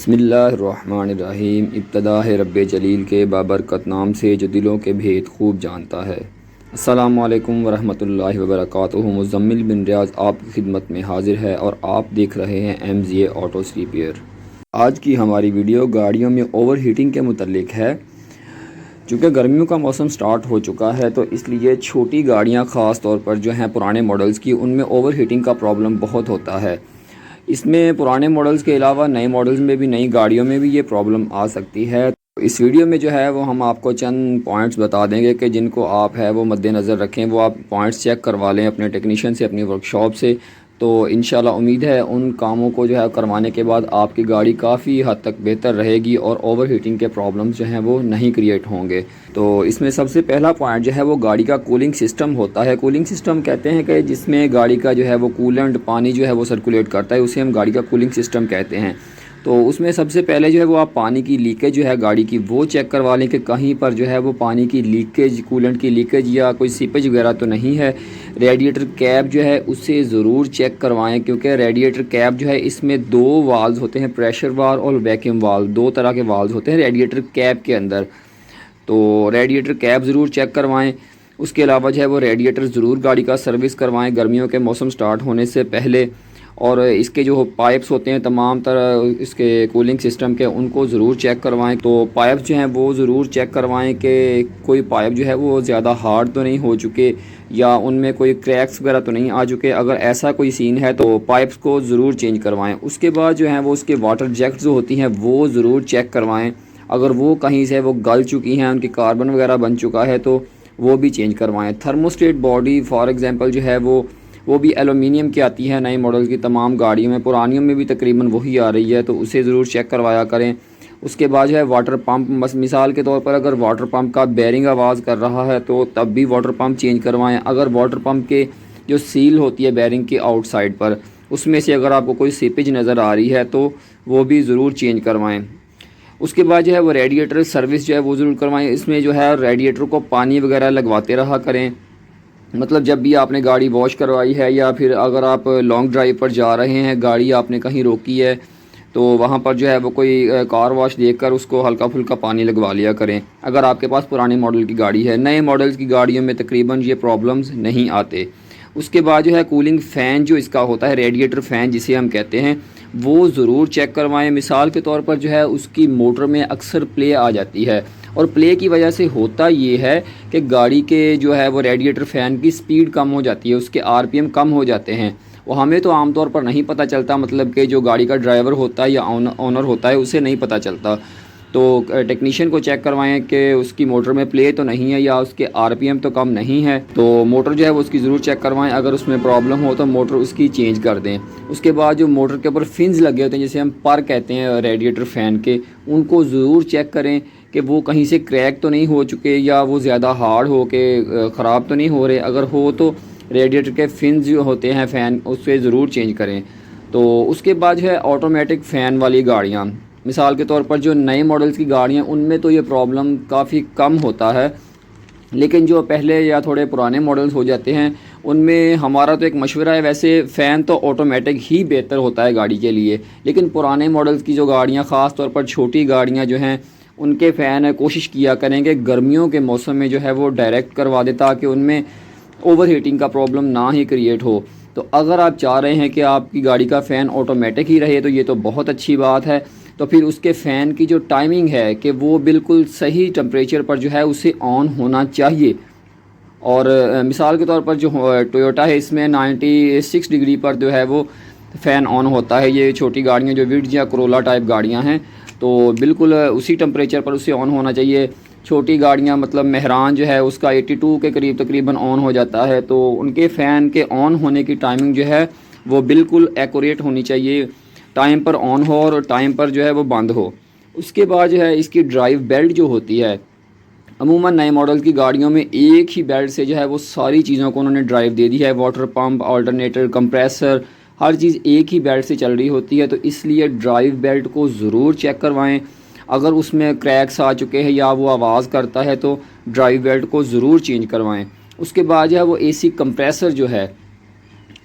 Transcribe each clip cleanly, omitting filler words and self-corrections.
बिस्मिल्लाहिर्रहमानिर्रहीम। इब्तदा है रब्बे जलील के बाबरकत नाम से जो दिलों के भेद खूब जानता है। अस्सलामु अलैकुम वरहमतुल्लाहि वबरकातुहू। मुज़म्मिल बिन रियाज़ आपकी खिदमत में हाजिर है और आप देख रहे हैं MZA ऑटो रिपेयर। आज की हमारी वीडियो गाड़ियों में ओवर हीटिंग के मुतल्लिक है। चूँकि गर्मियों का मौसम स्टार्ट हो चुका है तो इसलिए छोटी गाड़ियाँ ख़ास तौर पर जो हैं पुराने मॉडल्स की, उनमें ओवर हीटिंग का प्रॉब्लम बहुत होता है। इसमें पुराने मॉडल्स के अलावा नए मॉडल्स में भी, नई गाड़ियों में भी ये प्रॉब्लम आ सकती है। तो इस वीडियो में जो है वो हम आपको चंद पॉइंट्स बता देंगे कि जिनको आप है वो मद्देनज़र रखें, वो आप पॉइंट्स चेक करवा लें अपने टेक्नीशियन से, अपनी वर्कशॉप से। तो इंशाल्लाह उम्मीद है उन कामों को जो है करवाने के बाद आपकी गाड़ी काफ़ी हद तक बेहतर रहेगी और ओवर हीटिंग के प्रॉब्लम्स जो हैं वो नहीं क्रिएट होंगे। तो इसमें सबसे पहला पॉइंट जो है वो गाड़ी का कूलिंग सिस्टम होता है। कूलिंग सिस्टम कहते हैं कि जिसमें गाड़ी का जो है वो कूलेंट, पानी जो है वो सर्कुलेट करता है, उसे हम गाड़ी का कूलिंग सिस्टम कहते हैं। तो उसमें सबसे पहले जो है वो आप पानी की लीकेज जो है गाड़ी की वो चेक करवा लें कि कहीं पर जो है वो पानी की लीकेज, कूलेंट की लीकेज या कोई सीपेज वगैरह तो नहीं है। रेडिएटर कैप जो है उसे ज़रूर चेक करवाएं, क्योंकि रेडिएटर कैप जो है इसमें दो वाल्व होते हैं, प्रेशर वाल्व और वैक्यूम वाल्व, दो तरह के वाल्व होते हैं रेडिएटर कैप के अंदर। तो रेडिएटर कैप ज़रूर चेक करवाएं। उसके अलावा जो है वो रेडिएटर ज़रूर गाड़ी का सर्विस करवाएं गर्मियों के मौसम स्टार्ट होने से पहले। और इसके जो पाइप्स होते हैं तमाम तरह इसके कूलिंग सिस्टम के, उनको ज़रूर चेक करवाएं। तो पाइप्स जो हैं वो ज़रूर चेक करवाएं कि कोई पाइप जो है वो ज़्यादा हार्ड तो नहीं हो चुके या उनमें कोई क्रैक्स वगैरह तो नहीं आ चुके। अगर ऐसा कोई सीन है तो पाइप्स को ज़रूर चेंज करवाएं। उसके बाद जो है वो उसके वाटर जैक्ट जो होती हैं वो ज़रूर चेक करवाएँ। अगर वो कहीं से वो गल चुकी हैं, उनकी कार्बन वगैरह बन चुका है तो वो भी चेंज करवाएं। थर्मोस्टेट बॉडी फॉर एग्ज़ाम्पल जो है वो भी एलुमिनियम की आती है नई मॉडल की तमाम गाड़ियों में, पुरानियों में भी तकरीबन वही आ रही है, तो उसे ज़रूर चेक करवाया करें। उसके बाद जो है वाटर पंप, मिसाल के तौर पर अगर वाटर पंप का बेरिंग आवाज़ कर रहा है तो तब भी वाटर पंप चेंज करवाएं। अगर वाटर पंप के जो सील होती है बेरिंग की आउटसाइड पर, उसमें से अगर आपको कोई सीपेज नज़र आ रही है तो वो भी ज़रूर चेंज करवाएँ। उसके बाद जो है वो रेडिएटर सर्विस जो है वो ज़रूर करवाएं। इसमें जो है रेडिएटर को पानी वगैरह लगवाते रहा करें। मतलब जब भी आपने गाड़ी वॉश करवाई है या फिर अगर आप लॉन्ग ड्राइव पर जा रहे हैं, गाड़ी आपने कहीं रोकी है तो वहाँ पर जो है वो कोई कार वॉश देखकर उसको हल्का फुल्का पानी लगवा लिया करें, अगर आपके पास पुराने मॉडल की गाड़ी है। नए मॉडल्स की गाड़ियों में तकरीबन ये प्रॉब्लम्स नहीं आते। उसके बाद जो है कूलिंग फ़ैन जो इसका होता है, रेडिएटर फ़ैन जिसे हम कहते हैं, वो ज़रूर चेक करवाएं। मिसाल के तौर पर जो है उसकी मोटर में अक्सर प्ले आ जाती है और प्ले की वजह से होता ये है कि गाड़ी के जो है वो रेडिएटर फ़ैन की स्पीड कम हो जाती है, उसके RPM कम हो जाते हैं। वो हमें तो आमतौर पर नहीं पता चलता, मतलब कि जो गाड़ी का ड्राइवर होता है या ओनर होता है उसे नहीं पता चलता। तो टेक्नीशियन को चेक करवाएं कि उसकी मोटर में प्ले तो नहीं है या उसके RPM तो कम नहीं है। तो मोटर जो है वो उसकी ज़रूर चेक करवाएं। अगर उसमें प्रॉब्लम हो तो मोटर उसकी चेंज कर दें। उसके बाद जो मोटर के ऊपर फिन्स लगे होते हैं जिसे हम पर कहते हैं रेडिएटर फ़ैन के, उनको ज़रूर चेक करें कि वो कहीं से क्रैक तो नहीं हो चुके या वो ज़्यादा हार्ड हो के ख़राब तो नहीं हो रहे। अगर हो तो रेडिएटर के फिन्स जो होते हैं फ़ैन, उससे ज़रूर चेंज करें। तो उसके बाद जो है ऑटोमेटिक फ़ैन वाली गाड़ियाँ, मिसाल के तौर पर जो नए मॉडल्स की गाड़ियाँ, उनमें तो ये प्रॉब्लम काफ़ी कम होता है, लेकिन जो पहले या थोड़े पुराने मॉडल्स हो जाते हैं उनमें हमारा तो एक मशवरा है, वैसे फ़ैन तो ऑटोमेटिक ही बेहतर होता है गाड़ी के लिए। लेकिन पुराने मॉडल्स की जो गाड़ियाँ, ख़ास तौर पर छोटी गाड़ियाँ जो हैं, उनके फ़ैन कोशिश किया करेंगे गर्मियों के मौसम में जो है वो डायरेक्ट करवा दे, ताकि उनमें ओवर हीटिंग का प्रॉब्लम ना ही क्रिएट हो। तो अगर आप चाह रहे हैं कि आपकी गाड़ी का फ़ैन ऑटोमेटिक ही रहे तो ये तो बहुत अच्छी बात है। तो फिर उसके फ़ैन की जो टाइमिंग है कि वो बिल्कुल सही टेम्परेचर पर जो है उसे ऑन होना चाहिए। और मिसाल के तौर पर जो टोयोटा है, इसमें 96 डिग्री पर जो है वो फ़ैन ऑन होता है। ये छोटी गाड़ियाँ जो विड्स या कोरोला टाइप गाड़ियाँ हैं तो बिल्कुल उसी टेम्परेचर पर उसे ऑन होना चाहिए। छोटी गाड़ियाँ मतलब मेहरान जो है उसका 82 के करीब तकरीबन ऑन हो जाता है, तो उनके फ़ैन के ऑन होने की टाइमिंग जो है वो बिल्कुल एक्यूरेट होनी चाहिए, टाइम पर ऑन हो और टाइम पर जो है वो बंद हो। उसके बाद जो है इसकी ड्राइव बेल्ट जो होती है, अमूमन नए मॉडल की गाड़ियों में एक ही बेल्ट से जो है वो सारी चीज़ों को उन्होंने ड्राइव दे दी है। वाटर पंप, अल्टरनेटर, कंप्रेसर, हर चीज़ एक ही बेल्ट से चल रही होती है। तो इसलिए ड्राइव बेल्ट को ज़रूर चेक करवाएं। अगर उसमें क्रैक्स आ चुके हैं या वो आवाज़ करता है तो ड्राइव बेल्ट को ज़रूर चेंज करवाएं। उसके बाद जो है वो AC कंप्रेसर जो है,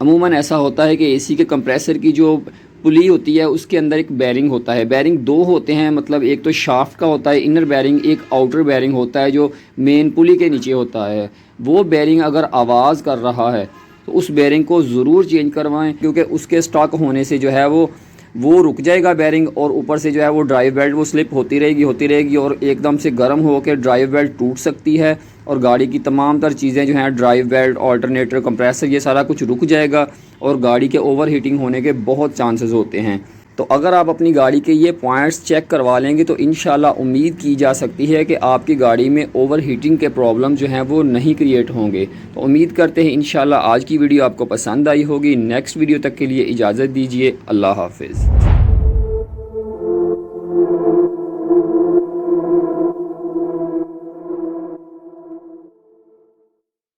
अमूमन ऐसा होता है कि AC के कंप्रेसर की जो पुली होती है उसके अंदर एक बेरिंग होता है। बेरिंग दो होते हैं, मतलब एक तो शाफ्ट का होता है इनर बेरिंग, एक आउटर बेरिंग होता है जो मेन पुली के नीचे होता है। वो बेरिंग अगर आवाज़ कर रहा है तो उस बेरिंग को ज़रूर चेंज करवाएं, क्योंकि उसके स्टॉक होने से जो है वो रुक जाएगा बेरिंग, और ऊपर से जो है वो ड्राइव बेल्ट वो स्लिप होती रहेगी और एकदम से गर्म होकर ड्राइव बेल्ट टूट सकती है और गाड़ी की तमाम तर चीज़ें जो हैं, ड्राइव बेल्ट, ऑल्टरनेटर, कंप्रेसर, ये सारा कुछ रुक जाएगा और गाड़ी के ओवर हीटिंग होने के बहुत चांसेस होते हैं। तो अगर आप अपनी गाड़ी के ये पॉइंट्स चेक करवा लेंगे तो इंशाल्लाह उम्मीद की जा सकती है कि आपकी गाड़ी में ओवर हीटिंग के प्रॉब्लम जो हैं वो नहीं क्रिएट होंगे। तो उम्मीद करते हैं इंशाल्लाह आज की वीडियो आपको पसंद आई होगी। नेक्स्ट वीडियो तक के लिए इजाज़त दीजिए। अल्लाह हाफिज़।